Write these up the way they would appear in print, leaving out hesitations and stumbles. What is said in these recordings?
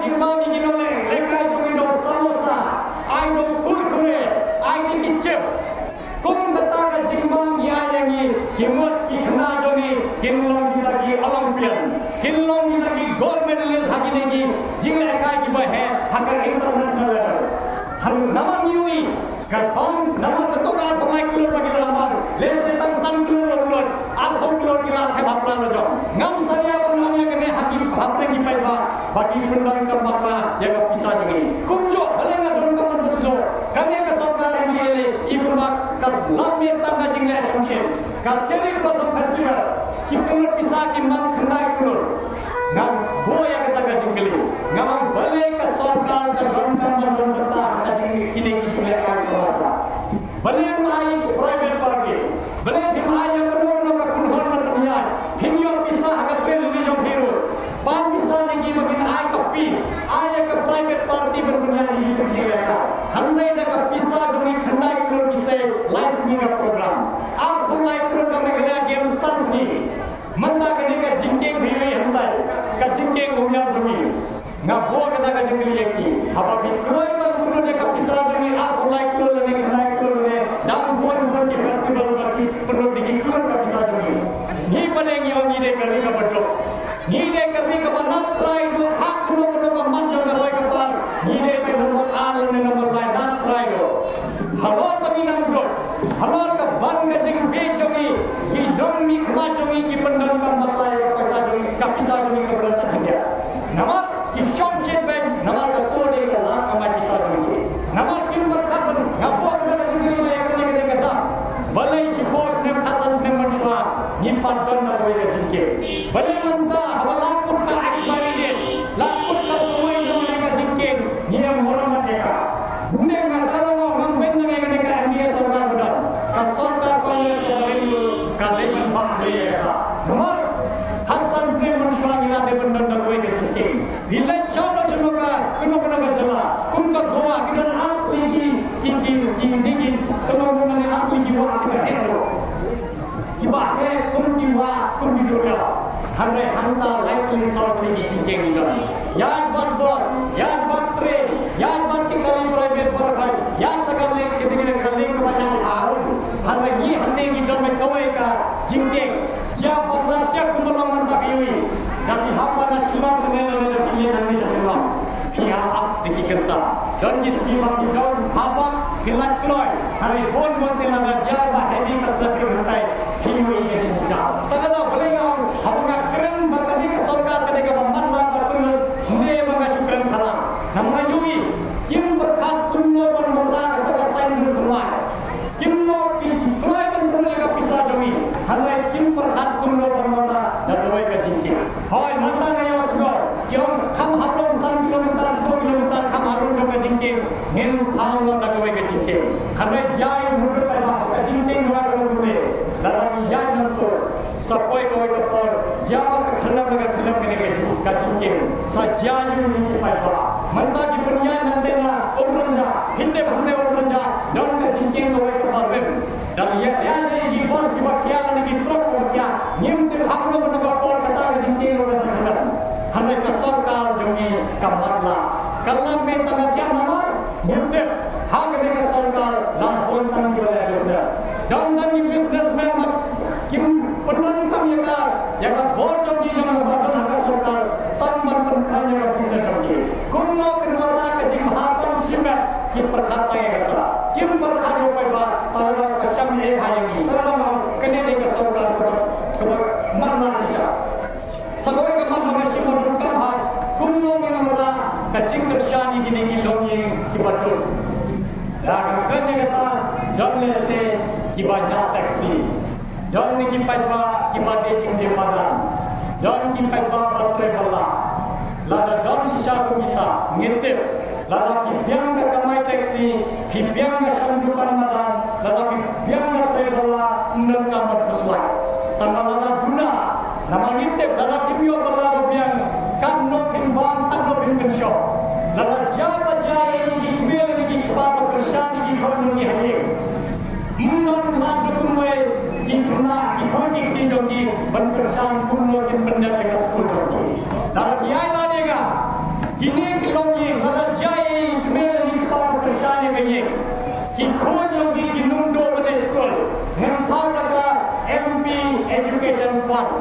jimbami ginole lekai jumino samosa ai do kurkure ai ni chips kum kataga jimbami ayangi kimot ki khna jomi kinlong ni lagi olympian kinlong ni lagi gold medalist haginegi jingle lekai ki bahe hakar international level har nama niui Kapang nama ketukan pemain keluar bagi dalam bar. Lese tang sang keluar, aku keluar kira hebat lalu. Ngam saya pernahnya kena hakim hati kita iba. Bagi pendang kembanglah yang kepisah ini. Kunjung, balengan dorong kamu bersilo. Kami kesokan yang diele, ibu mak lamir tangga jingga assumption. Kaceri Blossom Festival, kita pisah kimbang kenai keluar. Ngam boya kata jinggeli. Ngam balik kesokan dan dorong kamu bertah kajing ini kita Balik mai private parties, balik di mai yang kedua nak kunhon berdunia, hingga pisah akan presiden jom hero, pan pisah lagi makin ai ke fees, ai ke private party berdunia ini berjaya. Hamzai dah ke pisah demi kendai keluar kisah live sini program. Aku live program yang game sans ni, manda kini ke jingkeng bili hamzai, ke jingkeng umyam jumi. Ngabo kata ke jingkeng lagi, apa bikroy berdunia ke pisah demi aku live keluar ni kendai dan buat di festival bagi perlu dikikur kami saja ni. Ni pada yang ni dek kami kebetul. Ni dek kami kebenar try do hak no keman yang kami kepar. Ni dek kebenar alam ni nomor lain dan try do. Halor bagi nam do. Halor ke ban ke jing bejomi. Ki dong ni kemajomi ki pendang kambatai ke saja ni kami saja ni keberatan dia. Nama ki chomchen ben nama ke kode ke lang kami saja ni. Nama kim berkatan ngapok dalam diri balai si bos nem khasan nem manusia nyimpan dana boleh jingke balai manta hawalakun ka akbari dia lakun ka semua yang mereka jingke niam hormat mereka ne ngadalo ngam benda yang mereka dia saudara benar ka sarkar panggil sebenarnya ka dewan bahaya nomor khasan nem manusia ila dewan dana boleh jingke bila chalo chaloka kuno jala kun ka goa kidan aap lagi tinggi kalau mana aku jiwa kita endo jiwa kun jiwa kun didoya hari hanta lain ini soal ini cincin ini yang buat bos yang buat train yang buat kali private perkai yang sekali ketika kali kebanyakan harun hari ini hati kita mengkawai ka cincin siapa raja kumpulan mantap ini dari hamba nasilam senela dan pilihan Indonesia semua pihak up dikikerta dan jiskiman daun haba gelat kloy hari bon sela raja bah ini terjadi bertai hiu ini dijauh tagala boleh apa keren bakal ke surga ketika memanlah bertemu ne maka syukran khalam nama yui kim berkat kunno bermula kata sain bertuai kimno kloy bermula ka pisah jami hari kim berkat kunno bermula dan doai ka jingki hoy mata ngayo sgor yang kam haplong 3 kilometer 2 kilometer kam harun ka jingki ngin thang na doai ka jingki hari jai mudur pa ka jingki doai ka mudur dalam jai nanto sapoi ko ko por jawa ka khalam kene ka jingki sajayu ni pa manta di dunia nandena orunja hinde bhamne orunja dan ka jingki doai ka par dan ya ni bos di bakya ni trok bakya nyimte bhamno bano por kata ka jingki doai ka sakhan hande ka sarkar jogi kamarla kalam me tagakya namar nyimte hang ni ka sarkar lahon tang boleh business dan ni businessman mak kim penuh kami ya ka bor jogi yang badan ka sarkar tang man kami ka business jogi kunno kenwala ka jim hatam simet ki perkata ya kata kim perkata pa ba tala ka cham e bhayani tala ma kene de ka sarkar ko marna sisa sagoy ka man mga simon ka ha kunno menamula ka jing kershani gini longi ki batul raga kene kata jamle se ki banyak taksi dan ni ki paipa ki bade jing de madan dan ki paipa batre balla lada dom sisa ko kita ngintip lada ki biang ka kamai taksi ki biang ka sandukan madan lada ki biang ka tre balla nan ka mat puslai tanpa lada guna nama ngintip lada ki bio balla biang kan no bin ban tan no bin show lada jaba jai ki biang ki pa kershani ki khon ni haye non lada kumai ki kuna ki khon ki jogi ban kersan kunno ki benda ka skul jogi lada kiai ladega kini yogi ginundo pada school ngentau daga MP Education Fund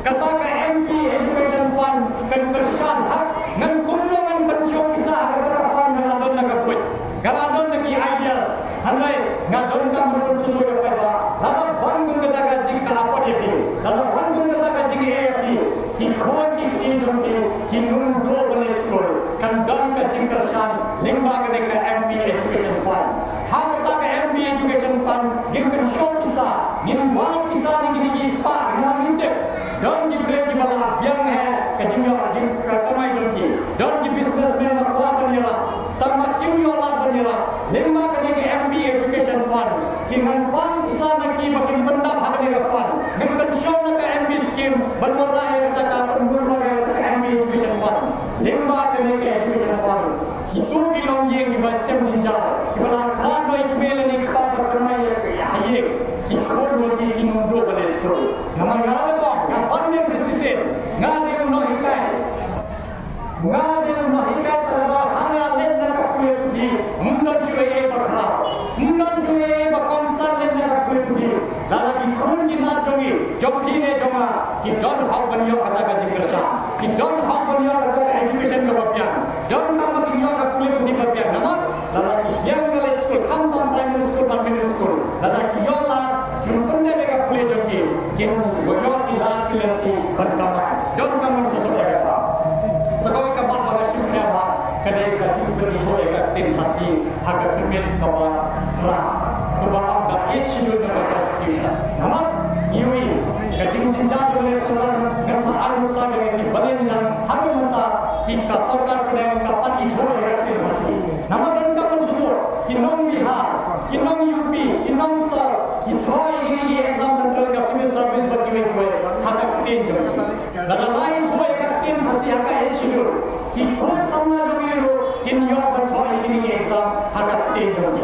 kata ka MP Education Fund kan bersan hak ngan kumulungan pensyon bisa harga fund ngadon nagaput ngadon nagi ideas hanai ngadon ka menurut apa lada bangun daga jing ka apa dia lada bangun daga jing AFD ki khoti ki jomti ki nundo pada school kan dan ka jing bersan lingba ka MP Education Fund hak kata ka MP Education Fund gin pensyon bisa gin wal bisa ni spa ngam injek don di break di bala biang hai kajimyo jing kamai donki don di businessman na kwa banila tamma kimyo la banila lemma kani ke MP Education Fund kinan pan isa na ki makin benda bhagani ka fund ngin pensyon na ka MP scheme banwala ay kata ka pemburu ay kata ka MP Education Fund lemma kani ke Education Fund kitu bilong yeng di batsem ninja kibala khan doi kibele ni ka permai ya ye ki kodo di kinundo bale scroll namangala ko ngapang se sisen ngade no hikai tada hanga len na ka kuye di mundon juye bakra mundon juye bakomsan len na ka kuye di lala ki kurun ki na jongi jophi ne jonga ki don hau banyo kata ka jingkersa ki don hau banyo kata education ka babyan don nama ki yo ka kuye di babyan nama lala ki yang ngale school khantam primary school dan middle school lala ki yo la jumpunde me ka kuye jongi ki goyo ki la ki lenti berkama don kamu soto ya kata Sekolah kabar pada syukur apa? Kedai kaki beri boleh katin hasil harga permen kawan ram. Kebalam dah schedule dengan constitution. Namun, ini kajing tinjau oleh seorang kerajaan Musa dengan dibalik dan harga mata hingga sorgar kedai kapan itu boleh katin hasil. Namun mereka mensudur kinong Bihar, kinong UP, kinong Sar, kitoi ini exam center kasih service bagi mereka harga katin jom. Dan lain boleh katin hasil harga schedule. Kita sama dulu kinyo berthoi ini exam harga katin jom.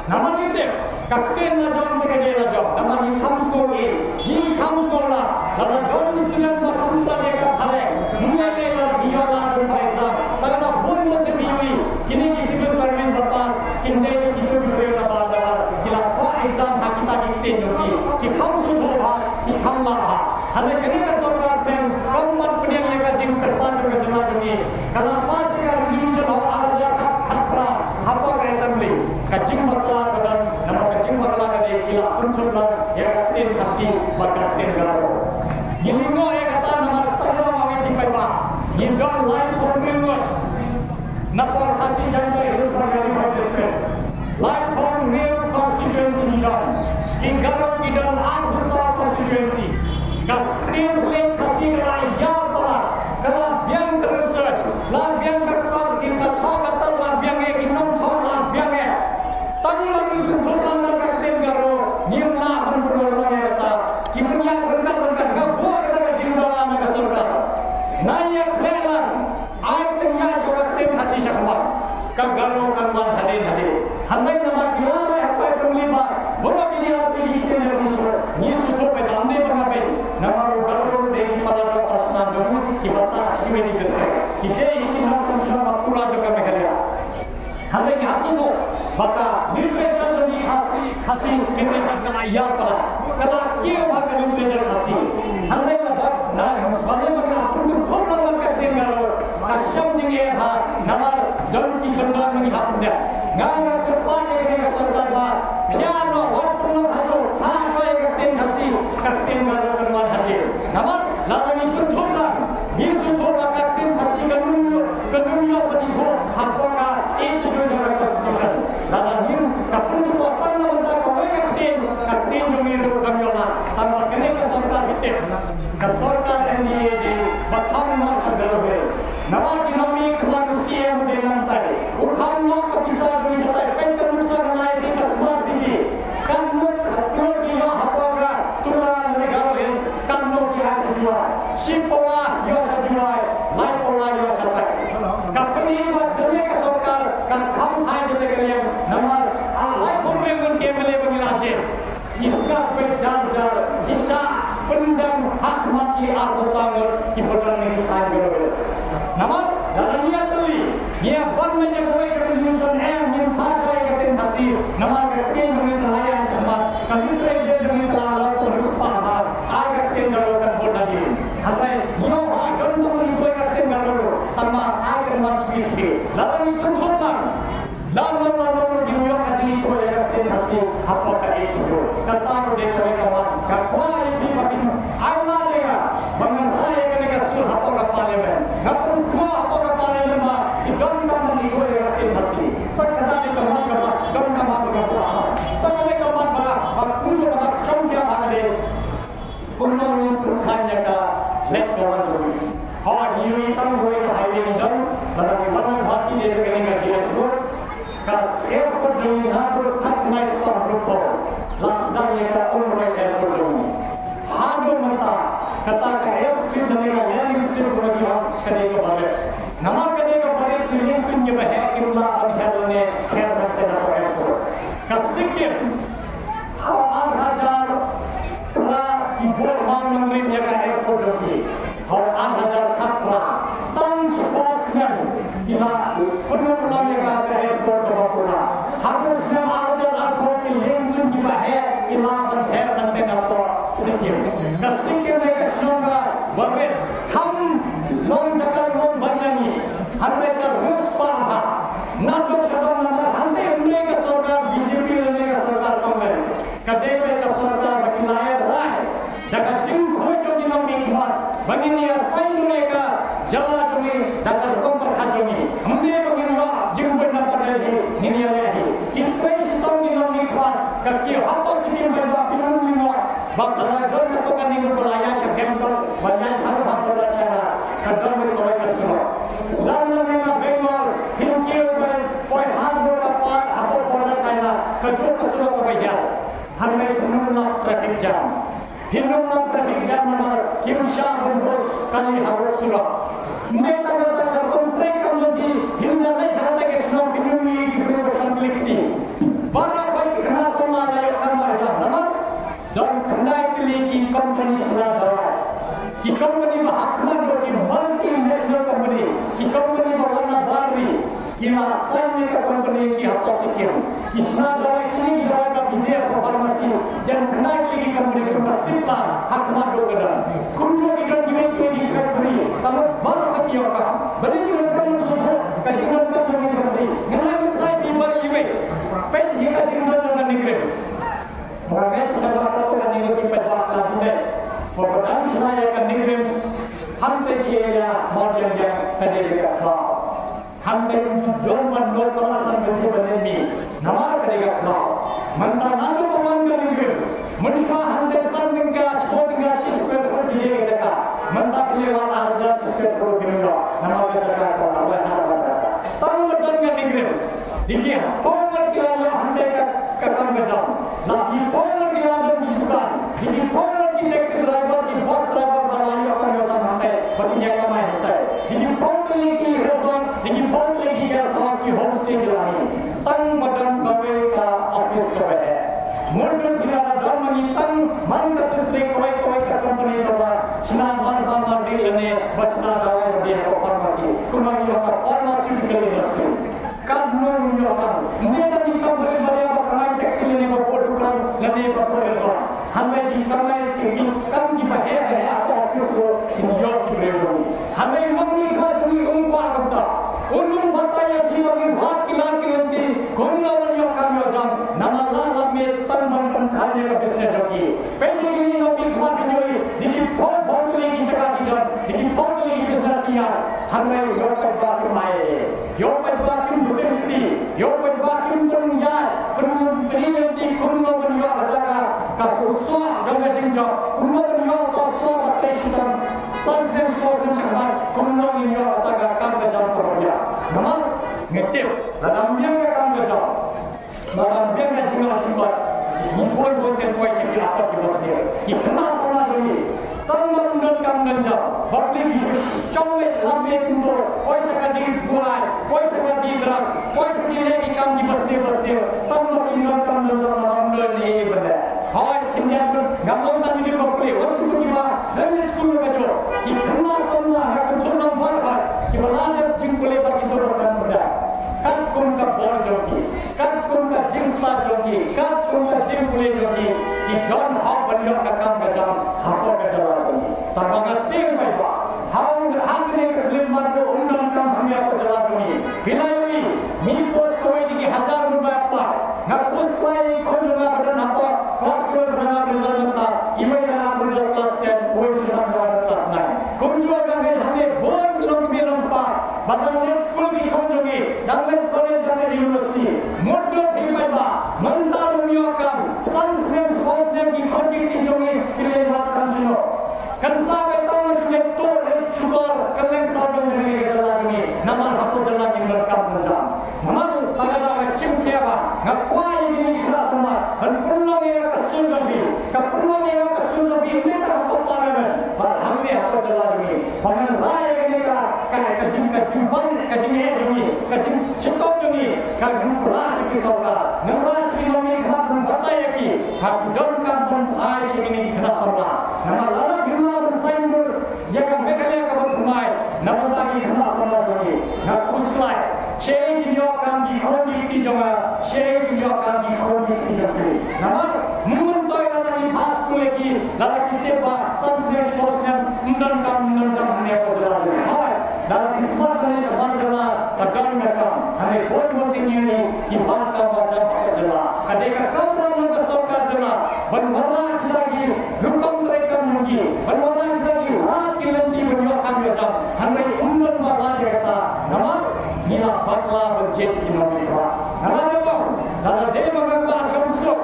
Namun itu katin na jom berkede na jom. Namun ini kamu sekolah. Lalu jom student na kamu tadi kat hari. Mulai la biola berthoi exam. Tagana boleh macam ini. Kini civil service berpas. Kini kita beri na balar. Kila ko exam hakita katin jom. Kita kamu sudah kita kamu lah. Hari kini kesorkan pen kawan peniang lega jing terpan juga jemaah ini. Karena pasti kan diuji lawan alasan khatra apa assembly. Kacing bakla dan nama kacing bakla dari kila puncullah ya katin kasih berkatin garo. Gilingo ya kata nama terlalu awet di pepa. Gindon line formula. Napor kasih jangan itu berkali participant. Line formula constituency gindon. Gingaro gindon Angusa constituency. Kasih link kasih raya para kalau biang research, lah biang berkor kita tahu kata lah biang kita tahu lah biang tadi lagi betul betul katin garo nyimla berberolong kata kipunya rendah nggak boleh kata jimbalan naga surga naik lelang air punya katin kasih syakwa kagaro kanwan hadir handai nama gimana apa assembly ba boleh dia pilih kita ni sudah pedamde bangape nama garo dei pada personal dulu kibasa ini gestek kita ini langsung sama pura juga megalia handai ni hatu bata literature ni kasih literature kana ya pala kara ke baka literature kasih handai na bale bagi apun thok na katin garo kasyam jinge bahas nama don ki benda ni hapda nganga kerpane ni sarta ba piano waktu hatu asoi katin kasih katin garo berman hadir nama lalani betul Yesus thoda katin kasih kanunya badiho hapoka each do the constitution lalani kapun portan na unta ko katin jumiro kamyola tanpa kene ka sarta bitte ka sarta NDA di batham ma sagaro nama dinamik manusia dengan tadi ukam no kapisa dui satai penkan musa kanai di smart city kanno khatro dia hapoga tura negaro es kanno ki asjua shipola yo sajua laipola yo satai kapni ba dunia ka sarkar kan kham hai jate kalian nama alai purmengun kemele bangilaje इसका पहचान कर हिस्सा pendam hak mati aku sangat kibaran ini tanggung nama dalamnya tuli dia ban menjaga constitution yang pasai katin hasil nama katin lalu kunjungan lalu di luar hati itu yang hasil apa kali itu kata dia kawan kawan ini makin ayah dia mengenai mereka suruh apa parlemen ngapun semua apa parlemen mah itu kan menipu yang hasil sekadar itu mereka don nama berapa sekadar mereka berapa kunjung berapa contoh ada kunjung hanya ka let kawan tu hal ini tam boleh highway dan lalu mana hati dia kena jelas Kas airport jauh hampir tak naik setelah berupur. Lasdang yang tak umrah airport jauh. Hampir mentah kata ke airstrip dan landing strip berjalan kedai kebarat. Nama kedai kebarat pilih sunyi bahaya kimlah abhiarane kerana tidak airport. Kas sikit hal hajar telah dibor mang yang ke airport jauh. Hal hajar khatra tan seposmen kila penuh yang ke airport harusnya ada alkohol yang sudah dibahas ilahan dan tenaga sikit. Kesikit mereka semua berbeda. Ham long jaga long banyani. Mereka rus parha. Nado sebab nama hantai mereka सरकार BJP mereka सरकार Kongres. Kedai mereka सरकार berkilayar lah. Jaga jingkoi tu di nama nikmat. Begini asal mereka jalan kami jaga kompor kajumi. Mereka begini jingkoi nampak lagi ini lagi. Kita setahun ini nikmat. Kaki apa sih yang berbuat pilih lima. Bapak don atau kan ini berlayar sekempel banyak hal berbicara. Kadang berkoi kesemua. Selama mereka bengor hingkir ber poin harga apa berbicara. Kedua kesemua kebayar. Hamil penuh trafik jam. Hindulah trafik jam nomor Kimsha Bungkus kali harus surat. Mereka katakan kontrak kamu di Hindulah kata kesemua pinumi kebebasan likti. Barang baik kena semua layak kamar jahannam dan kena keliki company senada. Ki company mahakman bagi multinational company. Ki company berwarna bari. Kira asalnya ke company ki apa sikit. Ki senada ini berada di farmasi dan kena keliki company bermasiflah hakman dogadan. Kunjung ikan di factory. Tamat baru hati orang. Beli mereka musuh. Kajian mereka mengerti. Kenapa saya timbal iwe? Pen jika tinggal dengan negeri. Mereka sedang berkata dengan negeri pejabat lagi. Perbedaan saya dengan negeri. Hantar dia model yang tadi dekat kau. Hantar dorman dormanasan berjualan ini. Nama dekat kau. Mentang lalu pemanggil negeri. Mencuba hantar sandeng gas, sporting gas, sisper dia dekat. Mentang lewat ajar sisper produk. Nama dekat kau. Apa yang ada dekat. Tanggal dengan negeri. Dia pokok dia yang hantar ke kamera. Nah, di pokok dia ada di bukan. Di pokok di taxi driver, di bus driver berlalu akan orang hantar. Baginya kamai hantar. Di pokok lagi resort, di pokok lagi guest house di homestay lagi. Tang badan kawe ka office kawe. Mungkin dia ada menitang mangga listrik kawe ka company kawe. Senang bar di lene basna kawe dia farmasi. Kumai yang pharmaceutical industry. Kadang menyokan, mereka di kamar mereka berkenaan taksi ini berprodukkan lebih berkualitas. Hamil di kamar tinggi, kan di bahaya atau office work di New York di Brazil. Hamil mengikat di umpan kita, ulun bataya di bagi wakilan nanti, kunjung menyokan macam nama lalat metan mengenai ke bisnes lagi. Pagi ini nabi kuat dijui, di pom lagi cakap dijun, di pom lagi bisnes kian. Hamil yokai bagi mai, yokai bagi Yopan bakim penjat, peneliti kuno menjual katakan kasusah dengan jinjau, kuno menjual kasusah katakan sistem sistem cakap kuno menjual katakan kan berjalan kerja. Nama ngetip, dalam yang akan berjalan, dalam yang jumlah jumlah, impor bosen sekitar apa di masjid. Kita sama lagi. Tambah dan menjauh, balik isu cowok lambe kundur, poin sekali bulan, poin sekali gerak, poin sekali lagi kami di tambah ingat menjauh dalam ini benda. Hal kimia pun gambar tadi di bawah, waktu itu kita dari sekolah belajar, kita semua akan turun barbar, kita lanjut jingkule bagi turun benda. Kat kun ka bor jogi, kat kun ka jingsla jogi, kat kun ka jingkule jogi, kita don hal benda kakam belajar, apa belajar lagi. Terbagai tim baik, hal ini keselimatan undang-undang kami apa jalan ini. Bilayui mi pos ko di hazar rupiah apa na pos lai ko juga pada apa kelas ko pada result ta imai na result kelas 10 ko sudah pada kelas 9 kunjua kan hame bon kilo bilang pa badang school di kunjungi dan college dan university modlo phimai ba mantaru miokan science name house name ki khoti ti jongi kile hat kan suno kan sabe tahu cuma to sugar kaleng sabun dengan gejala ini nama satu jalan yang merekam menjam nama tagada cimkia ba ngakwai ini kelas sama dan perlu mereka kesunjabi perlu mereka kesunjabi ini tak parlemen hamne satu jalan ini bahkan raya mereka kayak kajing ini kajing cekop ini kan ngeras kisahnya ngeras ini kan berbatai lagi kan dorkan pun hari ini kelas sama nama lalu bila bersaingur ya kan mereka bermain nama lagi kelas sama lagi nak usulai Syekh diokan di kodi tijonga Syekh diokan di kodi tijonga nama menguntoi lagi hasku lagi lalu kita bah sansnya sosnya mendan neo jalan hai dalam ismat dari jalan segala mereka hanya boy musiknya ini kibarkan macam jalan kadeka kampung mereka sorka jalan berwarna lagi rukam mereka mungki berwarna lagi hati nanti menyokan macam hanya umur lagi kata nama nila bakla berjep kinomika nama apa dalam dia mengambil jomsuk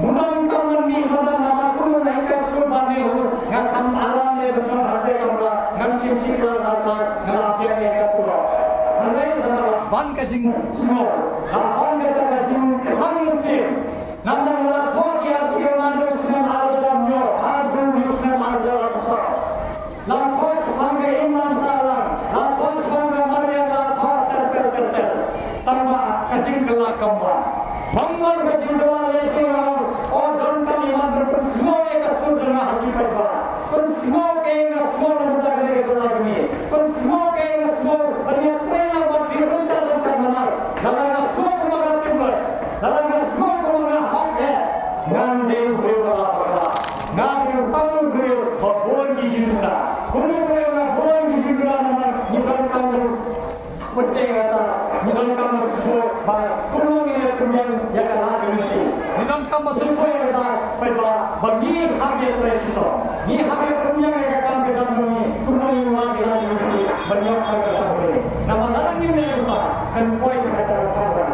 munang kaman ni mana nama kuno naik sur bani hu ngakam alam ni bersama hati kamera ngam sim kelas atas ngalapian ni kapura andai nama ban kajing semua ban kajing hamsin nama nama thor ya tiga nama semua ada dalam yo ada semua ada dalam besar lapos bangga iman salam lapos bangga maria lapos ter tambah kajing kelak kembang bangun kajing kelak lesing और दोनों का निवास पर स्मो एक सुंदर ना हकी पर बा पर स्मो के ना स्मो नंबर करने के बाद में पर स्मो के ना स्मो और ये ट्रेन और बिरुंता लोग बना लगा ना स्मो को मगा तिम्बर लगा ना स्मो को मगा हक है नाम दे हुए वाला पकड़ा नाम दे ताऊ हुए और बोल की जिंदा कुनु हुए ना बोल की जिंदा नंबर निकल काम पट्टे गया निकल काम सुबह बाय कुनु में कुमियां या कला गई Minang kamu semua yang kita perlu bagi harga tersebut. Ni harga punya yang akan kita beri. Kurang yang lagi ini banyak harga tersebut. Nama orang ini juga kan koi sekarang kawan.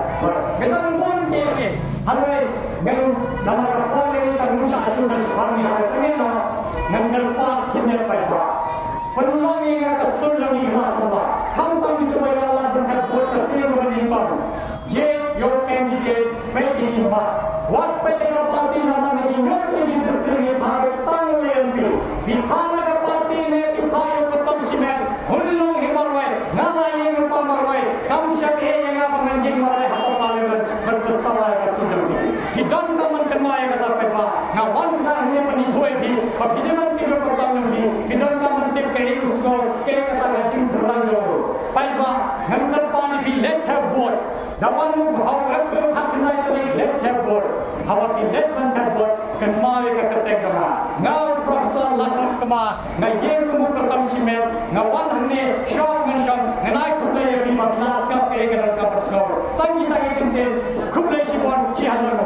Kita pun ini harga yang nama kapal ini kan musa asusan sekarang ni harga semena ngandelpan kini perlu. Perlu ini agak sulit ni masalah. Kamu itu berjalan dengan berkesir berimbang. Ye your candidate make it imbang. What political party nama ni not in industry ni bhagat tang leampi bihana ka party ne bihaya katam simen hunlong himarwai nala yang pamarwai samsyak e yang menganjing marai hatta parliament berkesalah ka sudami hidon kaman kenai kata pepa ngawan ka ni pani thoi bi pabideman ti pertang ni hidon kaman ti kei usko ke kata rajin terang lo paiba ngantar pani bi let have vote dawan bhav hak nai tari let have vote awak tidak mendapat kembali ke ketegama. Ngau profesor lakukan kema, ngajem kamu kertam simen, ngawan hene shock mention, ngenai kuble yang lima belas kap ke egeran kapal skor. Tangi tangi kenten, kuble sipon cihajar.